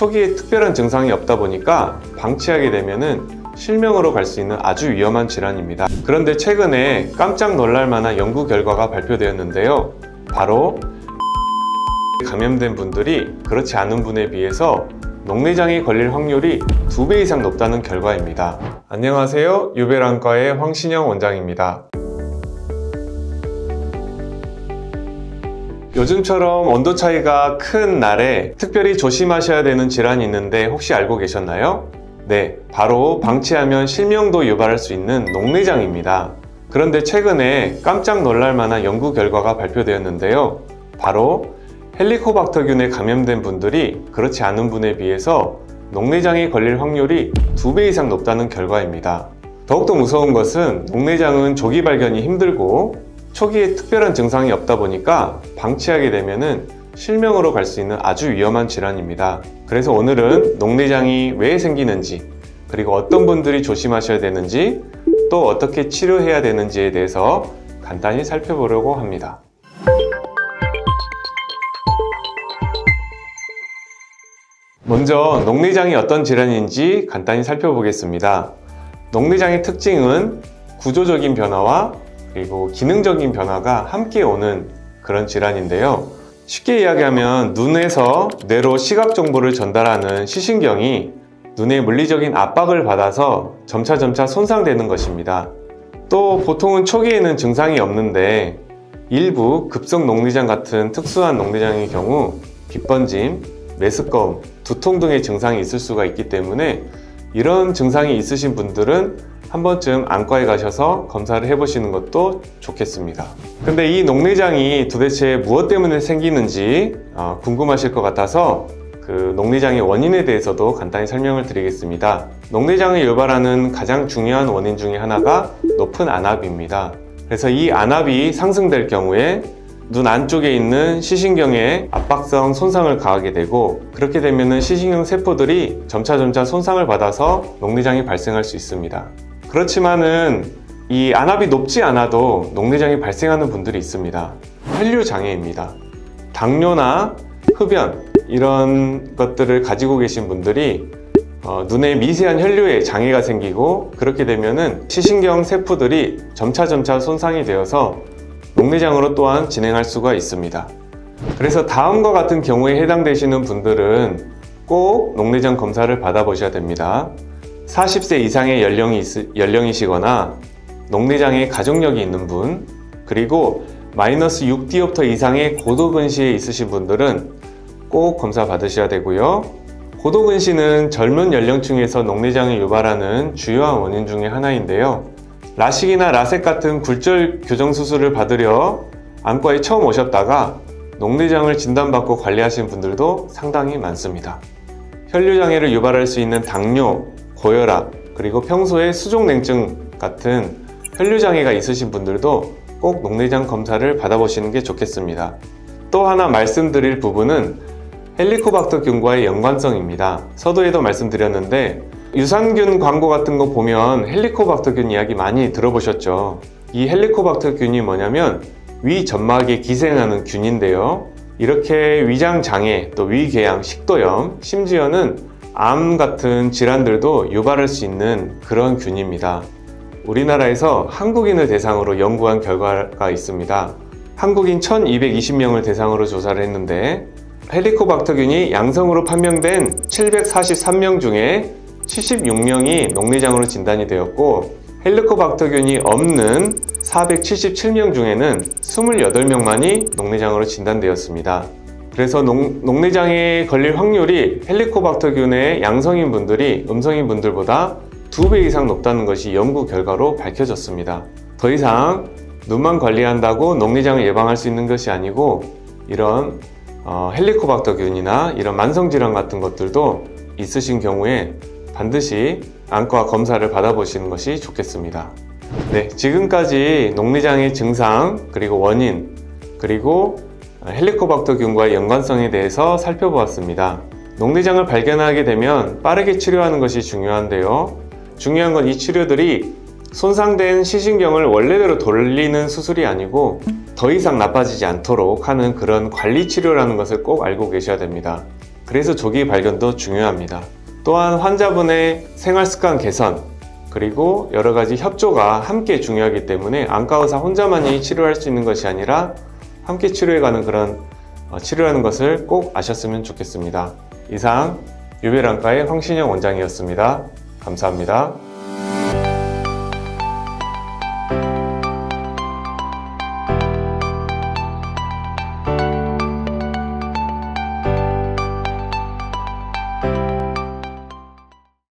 초기에 특별한 증상이 없다 보니까 방치하게 되면은 실명으로 갈 수 있는 아주 위험한 질환입니다. 그런데 최근에 깜짝 놀랄 만한 연구 결과가 발표되었는데요. 바로 감염된 분들이 그렇지 않은 분에 비해서 녹내장에 걸릴 확률이 2배 이상 높다는 결과입니다. 안녕하세요. 유벨안과의 황신영 원장입니다. 요즘처럼 온도 차이가 큰 날에 특별히 조심하셔야 되는 질환이 있는데 혹시 알고 계셨나요? 네, 바로 방치하면 실명도 유발할 수 있는 녹내장입니다. 그런데 최근에 깜짝 놀랄 만한 연구 결과가 발표되었는데요. 바로 헬리코박터균에 감염된 분들이 그렇지 않은 분에 비해서 녹내장에 걸릴 확률이 2배 이상 높다는 결과입니다. 더욱더 무서운 것은 녹내장은 조기 발견이 힘들고 초기에 특별한 증상이 없다 보니까 방치하게 되면은 실명으로 갈 수 있는 아주 위험한 질환입니다. 그래서 오늘은 녹내장이 왜 생기는지, 그리고 어떤 분들이 조심하셔야 되는지, 또 어떻게 치료해야 되는지에 대해서 간단히 살펴보려고 합니다. 먼저 녹내장이 어떤 질환인지 간단히 살펴보겠습니다. 녹내장의 특징은 구조적인 변화와 그리고 기능적인 변화가 함께 오는 그런 질환인데요. 쉽게 이야기하면 눈에서 뇌로 시각 정보를 전달하는 시신경이 눈의 물리적인 압박을 받아서 점차 손상되는 것입니다. 또 보통은 초기에는 증상이 없는데 일부 급성 녹내장 같은 특수한 녹내장의 경우 빗번짐, 메스꺼움, 두통 등의 증상이 있을 수가 있기 때문에 이런 증상이 있으신 분들은 한 번쯤 안과에 가셔서 검사를 해보시는 것도 좋겠습니다. 근데 이 녹내장이 도대체 무엇 때문에 생기는지 궁금하실 것 같아서 그 녹내장의 원인에 대해서도 간단히 설명을 드리겠습니다. 녹내장을 유발하는 가장 중요한 원인 중에 하나가 높은 안압입니다. 그래서 이 안압이 상승될 경우에 눈 안쪽에 있는 시신경에 압박성 손상을 가하게 되고, 그렇게 되면 시신경 세포들이 점차 손상을 받아서 녹내장이 발생할 수 있습니다. 그렇지만은 이 안압이 높지 않아도 녹내장이 발생하는 분들이 있습니다. 혈류 장애입니다. 당뇨나 흡연 이런 것들을 가지고 계신 분들이 눈에 미세한 혈류에 장애가 생기고, 그렇게 되면은 시신경 세포들이 점차 손상이 되어서 녹내장으로 또한 진행할 수가 있습니다. 그래서 다음과 같은 경우에 해당되시는 분들은 꼭 녹내장 검사를 받아보셔야 됩니다. 40세 이상의 연령이시거나 녹내장에 가족력이 있는 분, 그리고 마이너스 6디옵터 이상의 고도근시에 있으신 분들은 꼭 검사 받으셔야 되고요. 고도근시는 젊은 연령층에서 녹내장을 유발하는 주요한 원인 중에 하나인데요. 라식이나 라섹 같은 굴절 교정 수술을 받으려 안과에 처음 오셨다가 녹내장을 진단받고 관리하시는 분들도 상당히 많습니다. 혈류장애를 유발할 수 있는 당뇨, 고혈압, 그리고 평소에 수족냉증 같은 혈류장애가 있으신 분들도 꼭 녹내장 검사를 받아보시는 게 좋겠습니다. 또 하나 말씀드릴 부분은 헬리코박터균과의 연관성입니다. 서두에도 말씀드렸는데 유산균 광고 같은 거 보면 헬리코박터균 이야기 많이 들어보셨죠? 이 헬리코박터균이 뭐냐면 위 점막에 기생하는 균인데요. 이렇게 위장장애, 또 위궤양, 식도염, 심지어는 암 같은 질환들도 유발할 수 있는 그런 균입니다. 우리나라에서 한국인을 대상으로 연구한 결과가 있습니다. 한국인 1220명을 대상으로 조사를 했는데 헬리코박터균이 양성으로 판명된 743명 중에 76명이 녹내장으로 진단이 되었고, 헬리코박터균이 없는 477명 중에는 28명만이 녹내장으로 진단되었습니다. 그래서 녹내장에 걸릴 확률이 헬리코박터균의 양성인 분들이 음성인 분들보다 2배 이상 높다는 것이 연구 결과로 밝혀졌습니다. 더 이상 눈만 관리한다고 녹내장을 예방할 수 있는 것이 아니고, 이런 헬리코박터균이나 이런 만성질환 같은 것들도 있으신 경우에 반드시 안과 검사를 받아보시는 것이 좋겠습니다. 네, 지금까지 녹내장의 증상, 그리고 원인, 그리고 헬리코박터균과의 연관성에 대해서 살펴보았습니다. 녹내장을 발견하게 되면 빠르게 치료하는 것이 중요한데요. 중요한 건 이 치료들이 손상된 시신경을 원래대로 돌리는 수술이 아니고 더 이상 나빠지지 않도록 하는 그런 관리 치료라는 것을 꼭 알고 계셔야 됩니다. 그래서 조기 발견도 중요합니다. 또한 환자분의 생활습관 개선, 그리고 여러 가지 협조가 함께 중요하기 때문에 안과 의사 혼자만이 치료할 수 있는 것이 아니라 함께 치료해가는 그런 치료라는 것을 꼭 아셨으면 좋겠습니다. 이상 유별안과의 황신영 원장이었습니다. 감사합니다.